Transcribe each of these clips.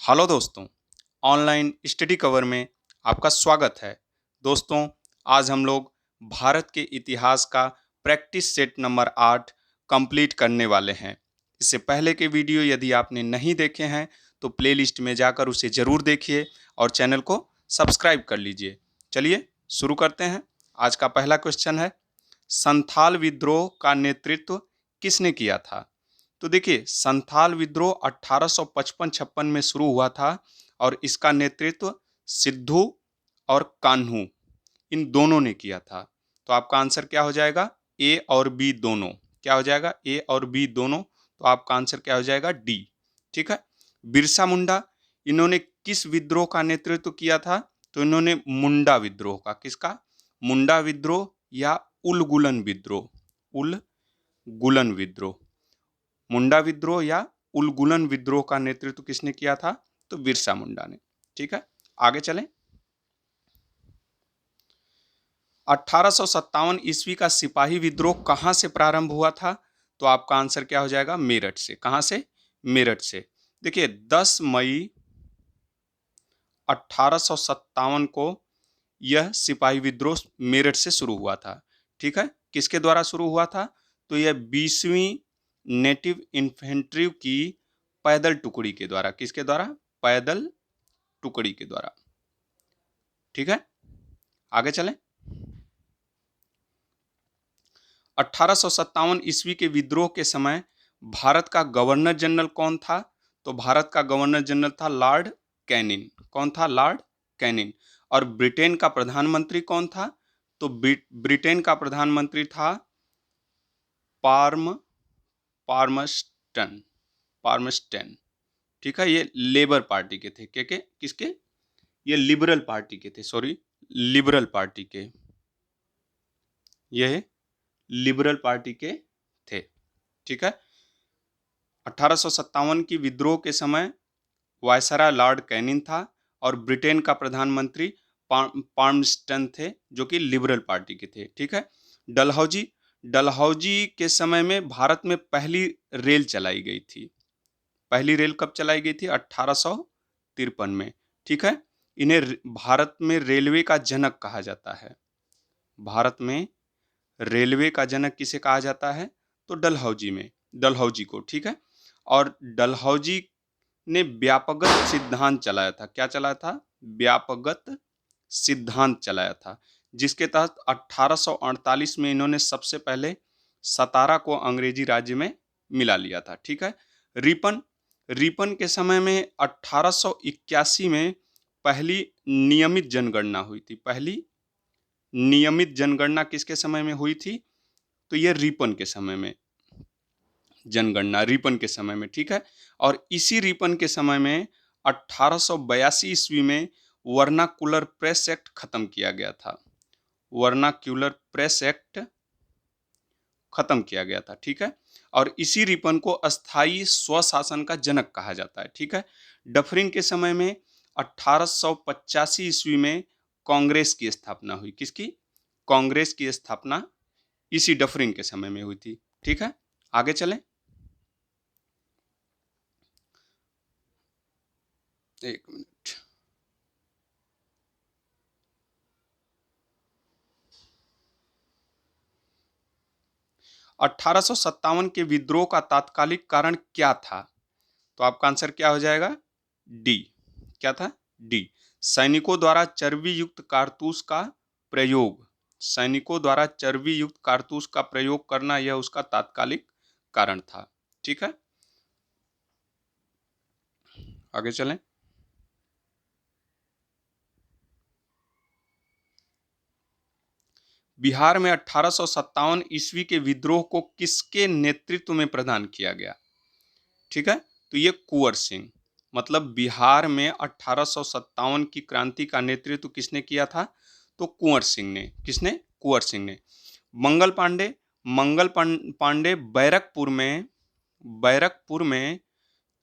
Hello दोस्तों, online study cover में आपका स्वागत है। दोस्तों, आज हम लोग भारत के इतिहास का प्रैक्टिस सेट नंबर 8 कंप्लीट करने वाले हैं। इससे पहले के वीडियो यदि आपने नहीं देखे हैं तो प्लेलिस्ट में जाकर उसे ज़रूर देखिए और चैनल को सब्सक्राइब कर लीजिए। चलिए शुरू करते हैं। आज का पहला क्वेश्चन है, संथाल विद्रोह का नेतृत्व किसने किया था? तो देखिए, संथाल विद्रोह 1855-56 में शुरू हुआ था और इसका नेतृत्व सिद्धू और कान्हू इन दोनों ने किया था। तो आपका आंसर क्या हो जाएगा? ए और बी दोनों। क्या हो जाएगा? ए और बी दोनों। तो आपका आंसर क्या हो जाएगा? डी। ठीक है। बिरसा मुंडा, इन्होंने किस विद्रोह का नेतृत्व किया था? तो इन्होंने मुंडा विद्रोह का। किसका? मुंडा विद्रोह या उलगुलन विद्रोह। उलगुलन विद्रोह, मुंडा विद्रोह या उलगुलन विद्रोह का नेतृत्व किसने किया था? तो बिरसा मुंडा ने। ठीक है, आगे चलें। 1857 ईस्वी का सिपाही विद्रोह कहां से प्रारंभ हुआ था? तो आपका आंसर क्या हो जाएगा? मेरठ से। कहां से? मेरठ से। देखिए, 10 मई 1857 को यह सिपाही विद्रोह मेरठ से शुरू हुआ था। ठीक है, किसके द्वारा शुरू हुआ था? तो यह 20वीं नेटिव इन्फेंट्री की पैदल टुकड़ी के द्वारा। किसके द्वारा? पैदल टुकड़ी के द्वारा। ठीक है, आगे चलें। 1857 ईस्वी के विद्रोह के समय भारत का गवर्नर जनरल कौन था? तो भारत का गवर्नर जनरल था लॉर्ड कैनिंग। कौन था? Lord Canning. और ब्रिटेन का प्रधानमंत्री कौन था? तो ब्रिटेन का प्रधानमंत्री था पार्मस्टन। ठीक है, ये लेबर पार्टी के थे। के किसके? ये लिबरल पार्टी के थे। सॉरी, लिबरल पार्टी के। ये लिबरल पार्टी के थे। ठीक है। 1857 की विद्रोह के समय वायसराय लॉर्ड कैनिंग था और ब्रिटेन का प्रधानमंत्री पार्मस्टन थे, जो कि लिबरल पार्टी के थे। ठीक है। डलहौजी के समय में भारत में पहली रेल चलाई गई थी। पहली रेल कब चलाई गई थी? 1853 में। ठीक है। इन्हें भारत में रेलवे का जनक कहा जाता है। भारत में रेलवे का जनक किसे कहा जाता है? तो डलहौजी को। ठीक है। और डलहौजी ने व्यापकगत सिद्धांत चलाया था। क्या चलाया था? व्यापकगत सिद्धांत चलाया था, जिसके तहत 1848 में इन्होंने सबसे पहले सतारा को अंग्रेजी राज्य में मिला लिया था। ठीक है। रिपन के समय में 1881 में पहली नियमित जनगणना हुई थी। पहली नियमित जनगणना किसके समय में हुई थी? तो ये रिपन के समय में जनगणना, रिपन के समय में। ठीक है। और इसी रिपन के समय में 1882 ईस्वी में वर्नाकुलर प्रेस एक्ट खत्म किया गया था। वर्नाक्यूलर प्रेस एक्ट खत्म किया गया था। ठीक है। और इसी रिपन को अस्थाई स्वशासन का जनक कहा जाता है। ठीक है। डफरिन के समय में 1885 ईस्वी में कांग्रेस की स्थापना हुई। किसकी? कांग्रेस की स्थापना इसी डफरिन के समय में हुई थी। ठीक है, आगे चलें। एक मिनट। अठारह के विद्रोह का तात्कालिक कारण क्या था? तो आपका आंसर क्या हो जाएगा? डी। क्या था? डी। सैनिकों द्वारा चर्बी युक्त कारतूस का प्रयोग। सैनिकों द्वारा चर्बी युक्त कारतूस का प्रयोग करना, यह उसका तात्कालिक कारण था। ठीक है, आगे चलें। बिहार में 1857 ईस्वी के विद्रोह को किसके नेतृत्व में प्रदान किया गया? ठीक है, तो ये कुंवर सिंह। मतलब बिहार में 1857 की क्रांति का नेतृत्व किसने किया था? तो कुंवर सिंह ने। किसने? कुंवर सिंह ने। मंगल पांडे बैरकपुर में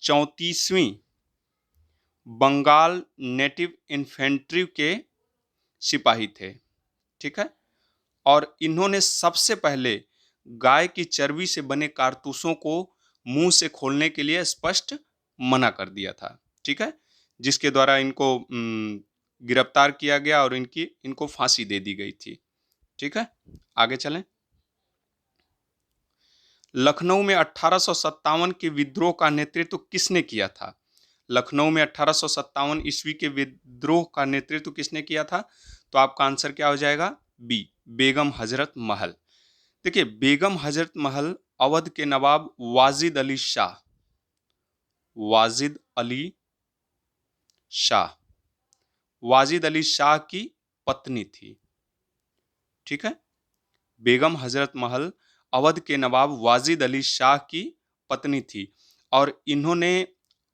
34वीं बंगाल नेटिव इन्फेंट्री के सिपाही थे। ठीक है। और इन्होंने सबसे पहले गाय की चर्बी से बने कारतूसों को मुंह से खोलने के लिए स्पष्ट मना कर दिया था। ठीक है। जिसके द्वारा इनको गिरफ्तार किया गया और इनको फांसी दे दी गई थी। ठीक है, आगे चलें। लखनऊ में 1857 के विद्रोह का नेतृत्व किसने किया था? लखनऊ में 1857 ईस्वी के विद्रोह का नेतृत्व किसने किया था? तो आपका आंसर क्या हो जाएगा? बी, बेगम हजरत महल। देखिए, बेगम हजरत महल अवध के नवाब वाजिद अली शाह की पत्नी थी। ठीक है, बेगम हजरत महल अवध के नवाब वाजिद अली शाह की पत्नी थी और इन्होंने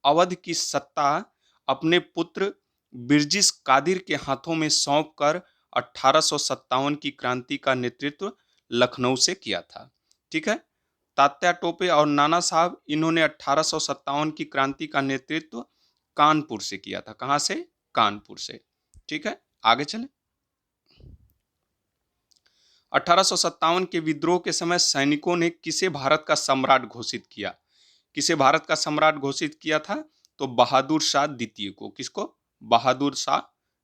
अवध की सत्ता अपने पुत्र बिरजिस कादिर के हाथों में सौंपकर 1857 की क्रांति का नेतृत्व लखनऊ से किया था। ठीक है, तात्या टोपे और नाना साहब, इन्होंने 1857 की क्रांति का नेतृत्व कानपुर से किया था। कहां से? कानपुर से। ठीक है, आगे चलें। 1857 के विद्रोह के समय सैनिकों ने किसे भारत का सम्राट घोषित किया? किसे भारत का सम्राट घोषित किया था? तो बहादुर शाह द्वितीय को। किसको? बहादुर शाह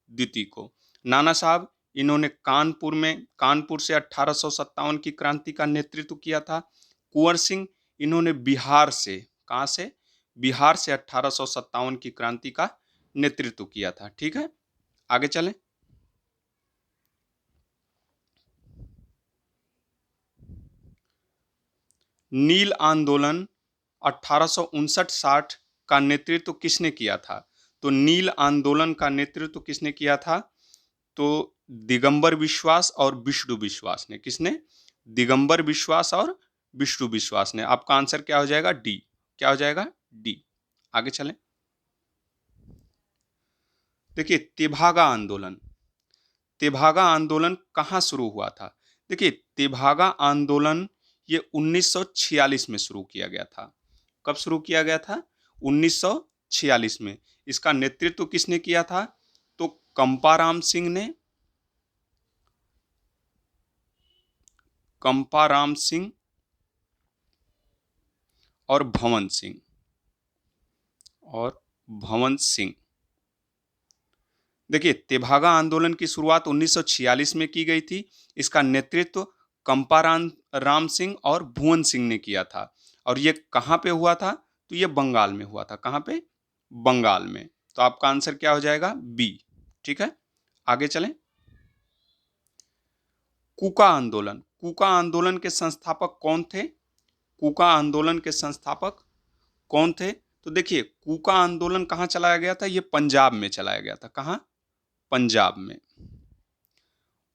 द्वितीय को। नाना साहब, इन्होंने कानपुर से 1857 की क्रांति का नेतृत्व किया था। कुंवर सिंह, इन्होंने बिहार से, कहां से? बिहार से 1857 की क्रांति का नेतृत्व किया था। ठीक है, आगे चलें। नील आंदोलन 1859-60 का नेतृत्व किसने किया था? तो नील आंदोलन का नेतृत्व किसने किया था? तो दिगंबर विश्वास और विष्णु विश्वास ने। किसने? दिगंबर विश्वास और विष्णु विश्वास ने। आपका आंसर क्या हो जाएगा? डी। क्या हो जाएगा? डी। आगे चलें। देखिए, तेभागा आंदोलन कहाँ शुरू हुआ था? देखिए, तेभागा आंदोलन ये 1946 में शुरू किया गया था। कब शुरू किया गया था? 1946 में। इसका नेतृत्व किसने किया था? तो कंपाराम सिंह और भवन सिंह। देखिए, तेभागा आंदोलन की शुरुआत 1946 में की गई थी। इसका नेतृत्व राम सिंह और भुवन सिंह ने किया था और ये कहाँ पे हुआ था? तो ये बंगाल में हुआ था। कहाँ पे? बंगाल में। तो आपका आंसर क्या हो जाएगा? बी। ठीक है, आगे चलें। कुका आंदोलन के संस्थापक कौन थे? कुका आंदोलन के संस्थापक कौन थे? तो देखिए, कुका आंदोलन कहाँ चलाया गया था? ये पंजाब में चलाया गया था। कहाँ? पंजाब में।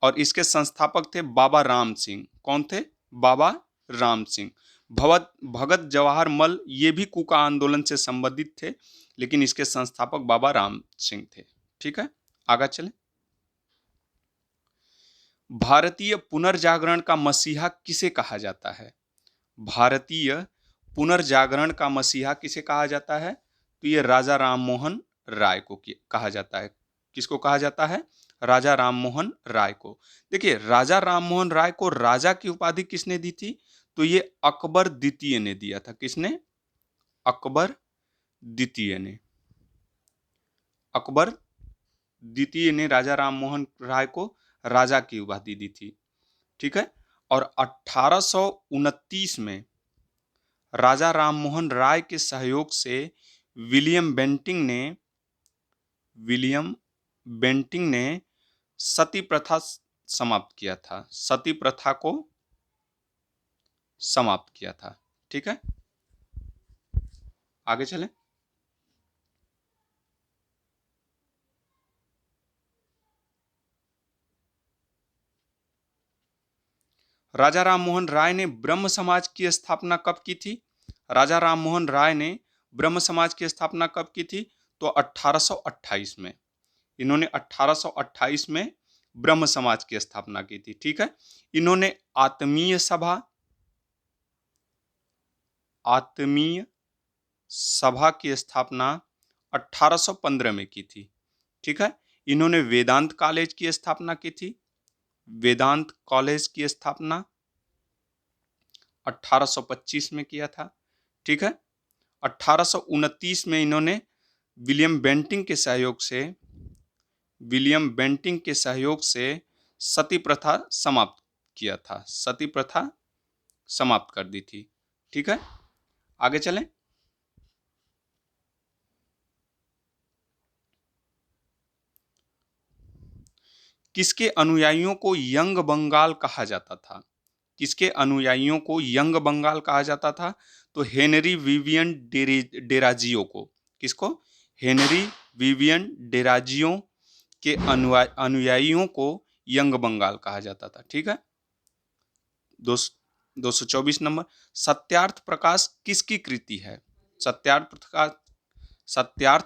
और इसके संस्थापक थे बाबा राम सिंह। कौन थे? बाबा राम सिंह। भगत जवाहर मल ये भी कुका आंदोलन से संबंधित थे, लेकिन इसके संस्थापक बाबा राम सिंह थे। ठीक है, आगे चलें। भारतीय पुनर्जागरण का मसीहा किसे कहा जाता है? भारतीय पुनर्जागरण का मसीहा किसे कहा जाता है? तो ये राजा राममोहन राय को कहा जाता है। किसको कहा जाता है? राजा राममोहन राय को। देखिए, राजा राममोहन राय को राजा की उपाधि किसने दी थी? तो ये अकबर द्वितीय ने दिया था। किसने? अकबर द्वितीय ने। अकबर द्वितीय ने राजा राममोहन राय को राजा की उपाधि दी थी। ठीक है, और 1829 में राजा राममोहन राय के सहयोग से विलियम बेंटिंक ने सती प्रथा समाप्त किया था। सती प्रथा को समाप्त किया था। ठीक है, आगे चलें। राजा राममोहन राय ने ब्रह्म समाज की स्थापना कब की थी? राजा राममोहन राय ने ब्रह्म समाज की स्थापना कब की थी? तो 1828 में। इन्होंने 1828 में ब्रह्म समाज की स्थापना की थी। ठीक है, इन्होंने आत्मीय सभा की स्थापना 1815 में की थी। ठीक है, इन्होंने वेदांत कॉलेज की स्थापना की थी। वेदांत कॉलेज की स्थापना 1825 में किया था। ठीक है, 1829 में इन्होंने विलियम बेंटिंक के सहयोग से विलियम बेंटिंक के सहयोग से सती प्रथा समाप्त किया था, सती प्रथा समाप्त कर दी थी। ठीक है, आगे चलें। किसके अनुयायियों को यंग बंगाल कहा जाता था? किसके अनुयायियों को यंग बंगाल कहा जाता था? तो हेनरी विवियन डेराजियो को। किसको? हेनरी विवियन डेराजियो के अनुयायियों को यंग बंगाल कहा जाता था। ठीक है, 224 नंबर, सत्यार्थ प्रकाश किसकी कृति है? सत्यार्थ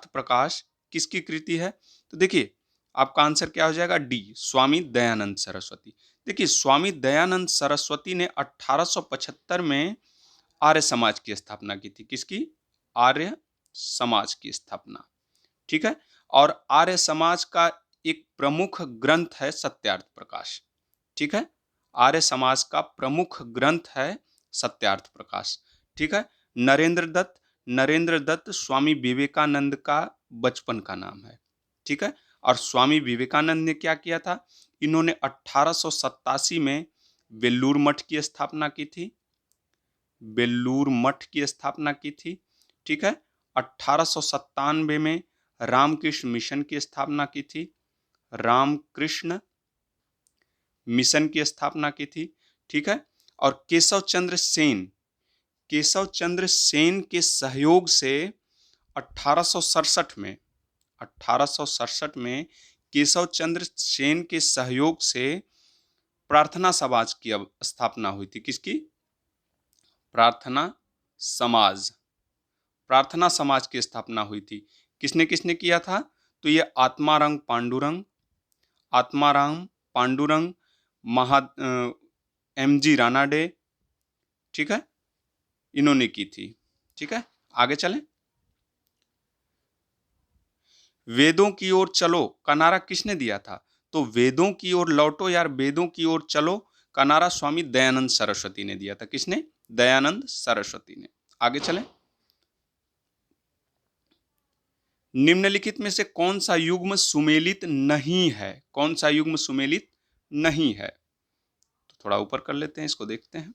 प्रकाश किसकी कृति है? तो देखिए आपका आंसर क्या हो जाएगा, डी, स्वामी दयानंद सरस्वती। देखिए स्वामी दयानंद सरस्वती ने 1875 में आर्य समाज की स्थापना की थी। किसकी? आर्य समाज की स्थापना। ठीक है, और आर्य समाज का एक प्रमुख ग्रंथ है सत्यार्थ प्रकाश। ठीक है, आर्य समाज का प्रमुख ग्रंथ है सत्यार्थ प्रकाश। ठीक है, नरेंद्र दत्त स्वामी विवेकानंद का बचपन का नाम है। ठीक है, और स्वामी विवेकानंद ने क्या किया था? इन्होंने 1887 में बेलूर मठ की स्थापना की थी। बेलूर मठ की स्थापना की थी। ठीक है, 1897 में रामकृष्ण मिशन की स्थापना की थी। रामकृष्ण मिशन की स्थापना की थी। ठीक है, और केशव चंद्र सेन के सहयोग से 1867 में 1867 में केशव चंद्र सेन के सहयोग से प्रार्थना समाज की स्थापना हुई थी। किसकी? प्रार्थना समाज। प्रार्थना समाज की स्थापना हुई थी। किसने किसने किया था? तो ये आत्माराम पांडुरंग, महा एम जी रानाडे, ठीक है, इन्होंने की थी। ठीक है, आगे चलें। वेदों की ओर चलो का नारा किसने दिया था? तो वेदों की ओर लौटो यार, वेदों की ओर चलो का नारा स्वामी दयानंद सरस्वती ने दिया था। किसने? दयानंद सरस्वती ने। आगे चलें। निम्नलिखित में से कौन सा युग्म सुमेलित नहीं है? कौन सा युग्म सुमेलित नहीं है? तो थोड़ा ऊपर कर लेते हैं, इसको देखते हैं।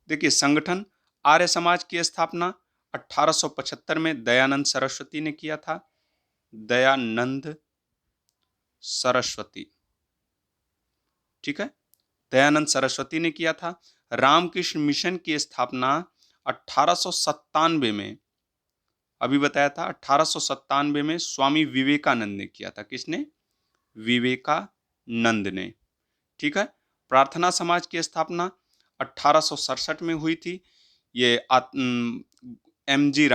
देखिए संगठन आर्य समाज की स्थापना 1875 में दयानंद सरस्वती ने किया था। दयानंद सरस्वती, ठीक है, दयानंद सरस्वती ने किया था। रामकृष्ण मिशन की स्थापना 1897 में, अभी बताया था, 1897 में स्वामी विवेकानंद ने किया था। किसने? विवेकानंद ने। ठीक है, प्रार्थना समाज की स्थापना 1867 में हुई थी। ये एम जी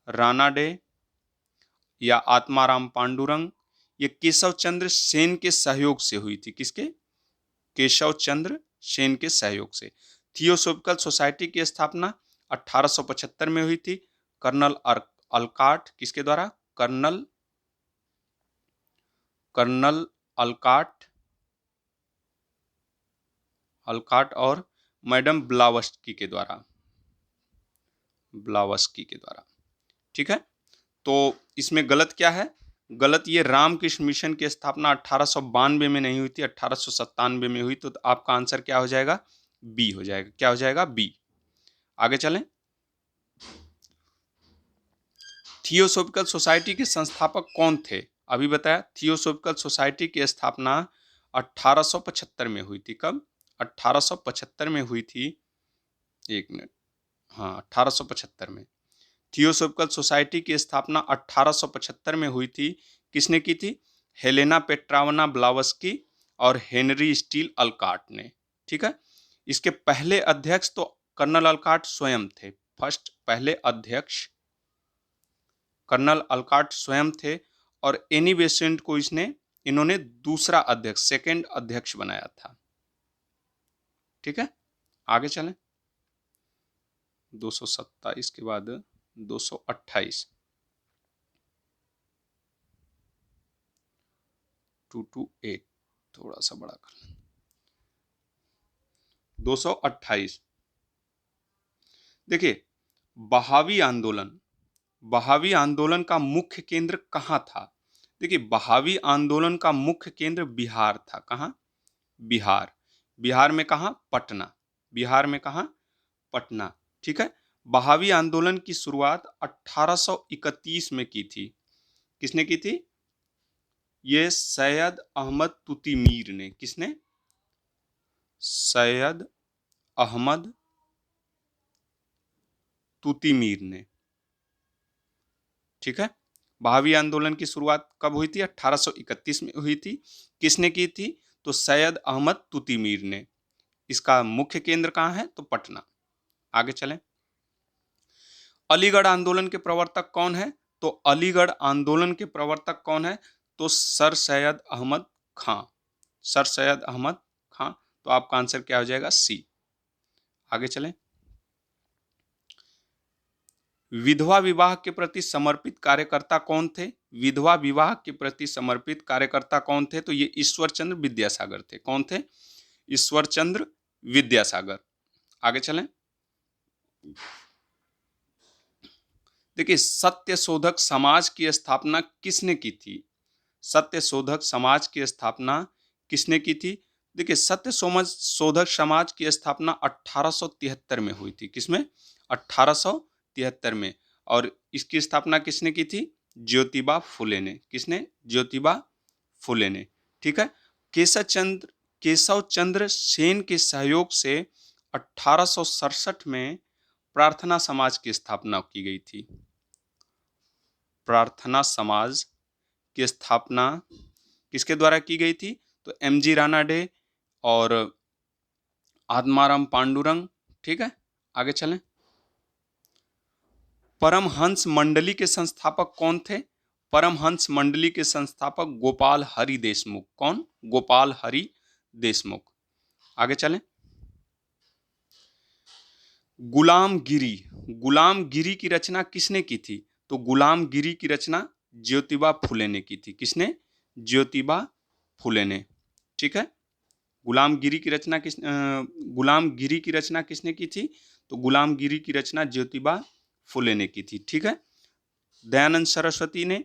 रानाडे या आत्माराम पांडुरंग, ये केशव चंद्र सेन के सहयोग से हुई थी। किसके? केशव चंद्र सेन के सहयोग से। थियोसोफिकल सोसाइटी की स्थापना 1875 में हुई थी। कर्नल अलकाट, किसके द्वारा? कर्नल अलकाट और मैडम ब्लावस्की के द्वारा। ठीक है, तो इसमें गलत क्या है? गलत ये रामकृष्ण मिशन की स्थापना 1892 में नहीं हुई थी, 1897 में हुई। तो आपका आंसर क्या हो जाएगा? बी हो जाएगा। क्या हो जाएगा? बी। आगे चलें। थियोसोफिकल सोसाइटी के संस्थापक कौन थे? अभी बताया, थियोसोफिकल सोसाइटी की स्थापना 1875 में हुई थी। कब? 1875 में हुई थी। एक मिनट, हाँ, 1875 में थियोसोफिकल सोसाइटी की स्थापना 1875 में हुई थी। किसने की थी? हेलेना पेट्रावना ब्लावस्की और हेनरी स्टील अलकाट ने। ठीक है, इसके पहले अध्यक्ष तो कर्नल अलकाट स्वयं थे। पहले अध्यक्ष कर्नल अलकाट स्वयं थे, और एनी बेसेंट को इन्होंने दूसरा अध्यक्ष, सेकंड अध्यक्ष बनाया था। ठीक है, आगे चलें। 227 के बाद 228, 228 थोड़ा सा बड़ा कर लें। 228, देखिए बहावी आंदोलन, बहावी आंदोलन का मुख्य केंद्र कहाँ था? देखिए, बहावी आंदोलन का मुख्य केंद्र बिहार था। कहाँ? बिहार। बिहार में कहाँ? पटना। बिहार में कहाँ? पटना। ठीक है। बहावी आंदोलन की शुरुआत 1831 में की थी। किसने की थी? ये सैयद अहमद तुतीमीर ने। किसने? सैयद अहमद तुतीमीर ने। ठीक है। बहावी आंदोलन की शुरुआत कब हुई थी? 1831 में हुई थी। किसने की थी? तो सैयद अहमद तुतीमीर ने। इसका मुख्य केंद्र कहाँ है? तो पटना। आगे चलें। अलीगढ़ आंदोलन के प्रवर्तक कौन है? तो अलीगढ़ आंदोलन के प्रवर्तक कौन है? तो सर सैयद अहमद खां। सर सैयद अहमद खां। तो आपका आंसर क्या हो जाएगा? सी। आगे चलें। विधवा विवाह के प्रति समर्पित कार्यकर्ता कौन थे? विधवा विवाह के प्रति समर्पित कार्यकर्ता कौन थे? तो ये ईश्वर चंद्र विद्यासागर थे। कौन थे? ईश्वर चंद्र विद्यासागर। आगे चलें। देखिए, सत्य शोधक समाज की स्थापना किसने की थी? सत्य शोधक समाज की स्थापना किसने की थी? देखिए, सत्य शोधक समाज की स्थापना 1873 में हुई थी। किसमें? 1873 में। और इसकी स्थापना किसने की थी? ज्योतिबा फुले ने। किसने? ज्योतिबा फुले ने। ठीक है। केशव चंद्र सेन के सहयोग से 1867 में प्रार्थना समाज की स्थापना की गई थी। प्रार्थना समाज की स्थापना किसके द्वारा की गई थी? तो एमजी रानाडे और आत्माराम पांडुरंग। ठीक है। आगे चलें। परमहंस मंडली के संस्थापक कौन थे? परमहंस मंडली के संस्थापक गोपाल हरि देशमुख। कौन? गोपाल हरि देशमुख। आगे चलें। गुलामगिरी, गुलामगिरी की रचना किसने की थी? तो गुलामगिरी की रचना ज्योतिबा फुले ने की थी। किसने? ज्योतिबा फुले ने। ठीक है। गुलामगिरी की रचना किसने की थी? तो गुलामगिरी की रचना ज्योतिबा फुले ने की थी। ठीक है। दयानंद सरस्वती ने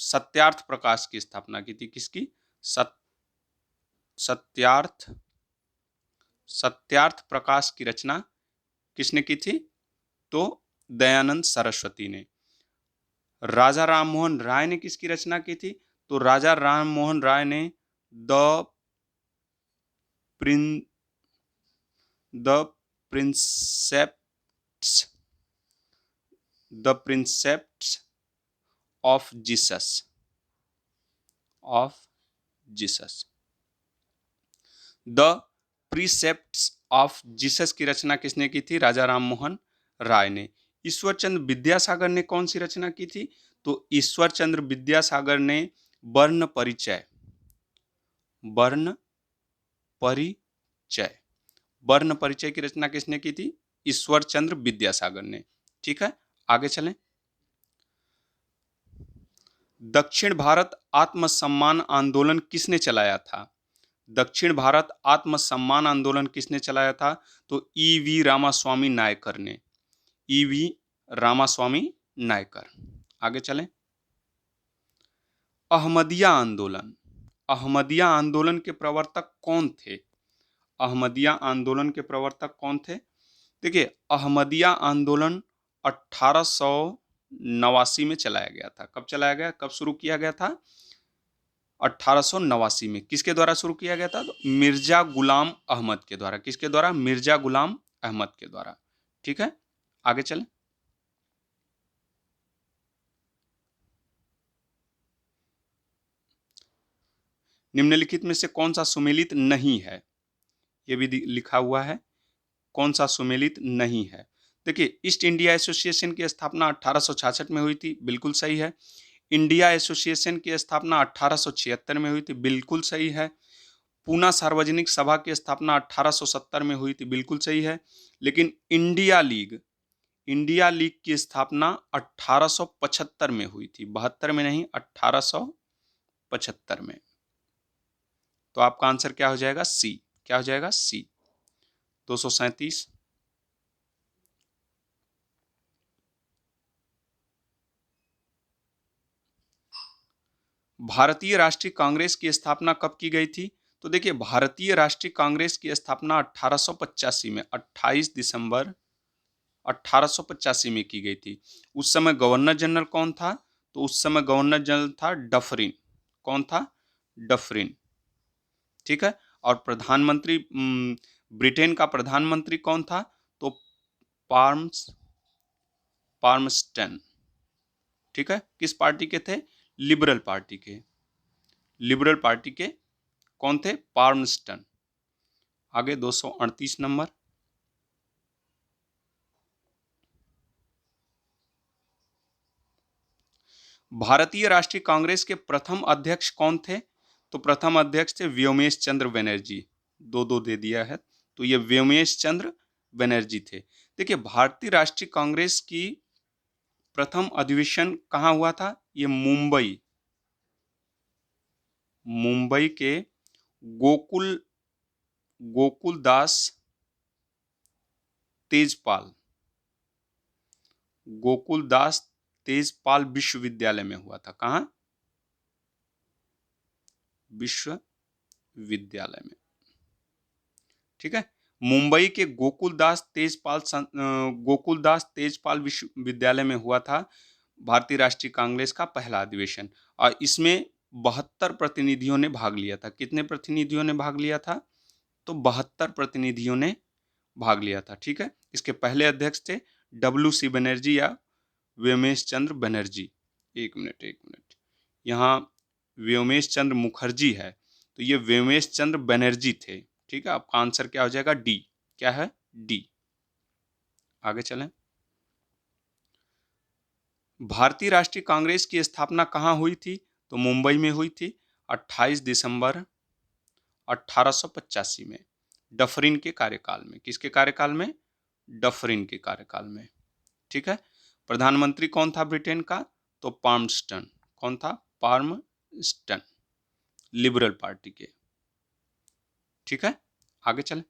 सत्यार्थ प्रकाश की स्थापना की थी। किसकी? सत्यार्थ सत्यार्थ प्रकाश की रचना किसने की थी? तो दयानंद सरस्वती ने। राजा राममोहन राय ने किसकी रचना की थी? तो राजा राममोहन राय ने द प्रिं the precepts the precepts of Jesus the precepts of Jesus की रचना किसने की थी? राजा राममोहन राय ने। ईश्वरचंद्र विद्यासागर ने कौन सी रचना की थी? तो ईश्वरचंद्र विद्यासागर ने वर्ण परिचय वर्ण परिचय वर्ण परिचय की रचना किसने की थी? ईश्वरचंद्र विद्यासागर ने। ठीक है। आगे चलें। दक्षिण भारत आत्मसम्मान आंदोलन किसने चलाया था? दक्षिण भारत आत्मसम्मान आंदोलन किसने चलाया था? तो ईवी रामास्वामी नायकर ने। ईवी रामास्वामी नायकर। आगे चलें। अहमदिया आंदोलन, अहमदिया आंदोलन के प्रवर्तक कौन थे? अहमदिया आंदोलन के प्रवर्तक कौन थे? देखिए, अहमदिया आंदोलन 1889 में चलाया गया था। कब चलाया गया? कब शुरू किया गया था? 1889 में। किसके द्वारा शुरू किया गया था? तो मिर्जा गुलाम अहमद के द्वारा। किसके द्वारा? मिर्जा गुलाम अहमद के द्वारा। ठीक है। आगे चलें। निम्नलिखित में से कौन सा सुमेलित नहीं है? ये भी लिखा हुआ है। कौन सा सुमेलित नहीं है? देखिए, ईस्ट इंडिया एसोसिएशन की स्थापना 1866 में हुई थी। बिल्कुल सही है। इंडिया एसोसिएशन की स्थापना 1876 में हुई थी। बिल्कुल सही है। पूना सार्वजनिक सभा की स्थापना 1870 में हुई थी। बिल्कुल सही है। लेकिन इंडिया लीग की स्थापना 1875 में हुई थी। 72 में नहीं, 1875 में। तो आपका आंसर क्या हो जाएगा? सी। क्या हो जाएगा? सी। 237। भारतीय राष्ट्रीय कांग्रेस की स्थापना कब की गई थी? तो देखिए, भारतीय राष्ट्रीय कांग्रेस की स्थापना 1885 में 28 दिसंबर 1885 में की गई थी। उस समय गवर्नर जनरल कौन था? तो उस समय गवर्नर जनरल था डफरिन। कौन था? डफरिन। ठीक है। और प्रधानमंत्री ब्रिटेन का प्रधानमंत्री कौन था? तो पार्म्स पार्मस्टन। ठीक है। किस पार्टी के थे? लिबरल पार्टी के। लिबरल पार्टी के कौन थे? पार्मस्टन। आगे 238 नंबर। भारतीय राष्ट्रीय कांग्रेस के प्रथम अध्यक्ष कौन थे? तो प्रथम अध्यक्ष थे व्योमेश चंद्र बनर्जी। दो दो दे दिया है, तो ये व्योमेश चंद्र बनर्जी थे। देखिए, भारतीय राष्ट्रीय कांग्रेस की प्रथम अधिवेशन कहाँ हुआ था? ये मुंबई मुंबई के गोकुल गोकुल दास तेजपाल गोकुल दास तेजपाल विश्वविद्यालय में हुआ था। कहाँ? विश्वविद्यालय में। ठीक है। मुंबई के गोकुलदास तेजपाल विश्वविद्यालय में हुआ था भारतीय राष्ट्रीय कांग्रेस का पहला अधिवेशन। और इसमें 72 प्रतिनिधियों ने भाग लिया था। कितने प्रतिनिधियों ने भाग लिया था? तो 72 प्रतिनिधियों ने भाग लिया था। ठीक है। इसके पहले अध्यक्ष थे WC बनर्जी या व्योमेश चंद्र बनर्जी। एक मिनट, यहाँ व्योमेश चंद्र मुखर्जी है, तो ये व्योमेश चंद्र बनर्जी थे। ठीक है। आपका आंसर क्या हो जाएगा? डी। क्या है? डी। आगे चलें। भारतीय राष्ट्रीय कांग्रेस की स्थापना कहाँ हुई थी? तो मुंबई में हुई थी 28 दिसंबर 1885 में, डफरिन के कार्यकाल में। किसके कार्यकाल में? डफरिन के कार्यकाल में। ठीक है। प्रधानमंत्री कौन था ब्रिटेन का? तो पार्मस्टन। कौन था? पार्मस्टन, लिबरल पार्टी के। ठीक है। आगे चलें।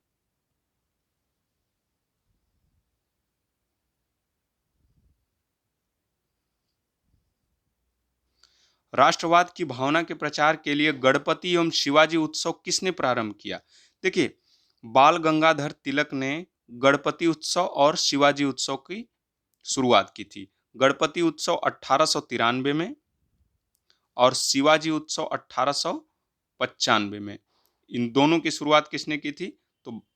राष्ट्रवाद की भावना के प्रचार के लिए गणपति एवं शिवाजी उत्सव किसने प्रारंभ किया? देखिए, बाल गंगाधर तिलक ने गणपति उत्सव और शिवाजी उत्सव की शुरुआत की थी। गणपति उत्सव 1893 में और शिवाजी उत्सव 1895 में। इन दोनों की शुरुआत किसने की थी? तो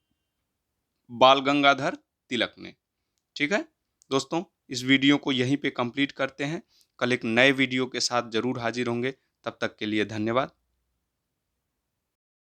बाल गंगाधर तिलक ने। ठीक है दोस्तों, इस वीडियो को यहीं पे कंप्लीट करते हैं। कल एक नए वीडियो के साथ जरूर हाजिर होंगे। तब तक के लिए धन्यवाद।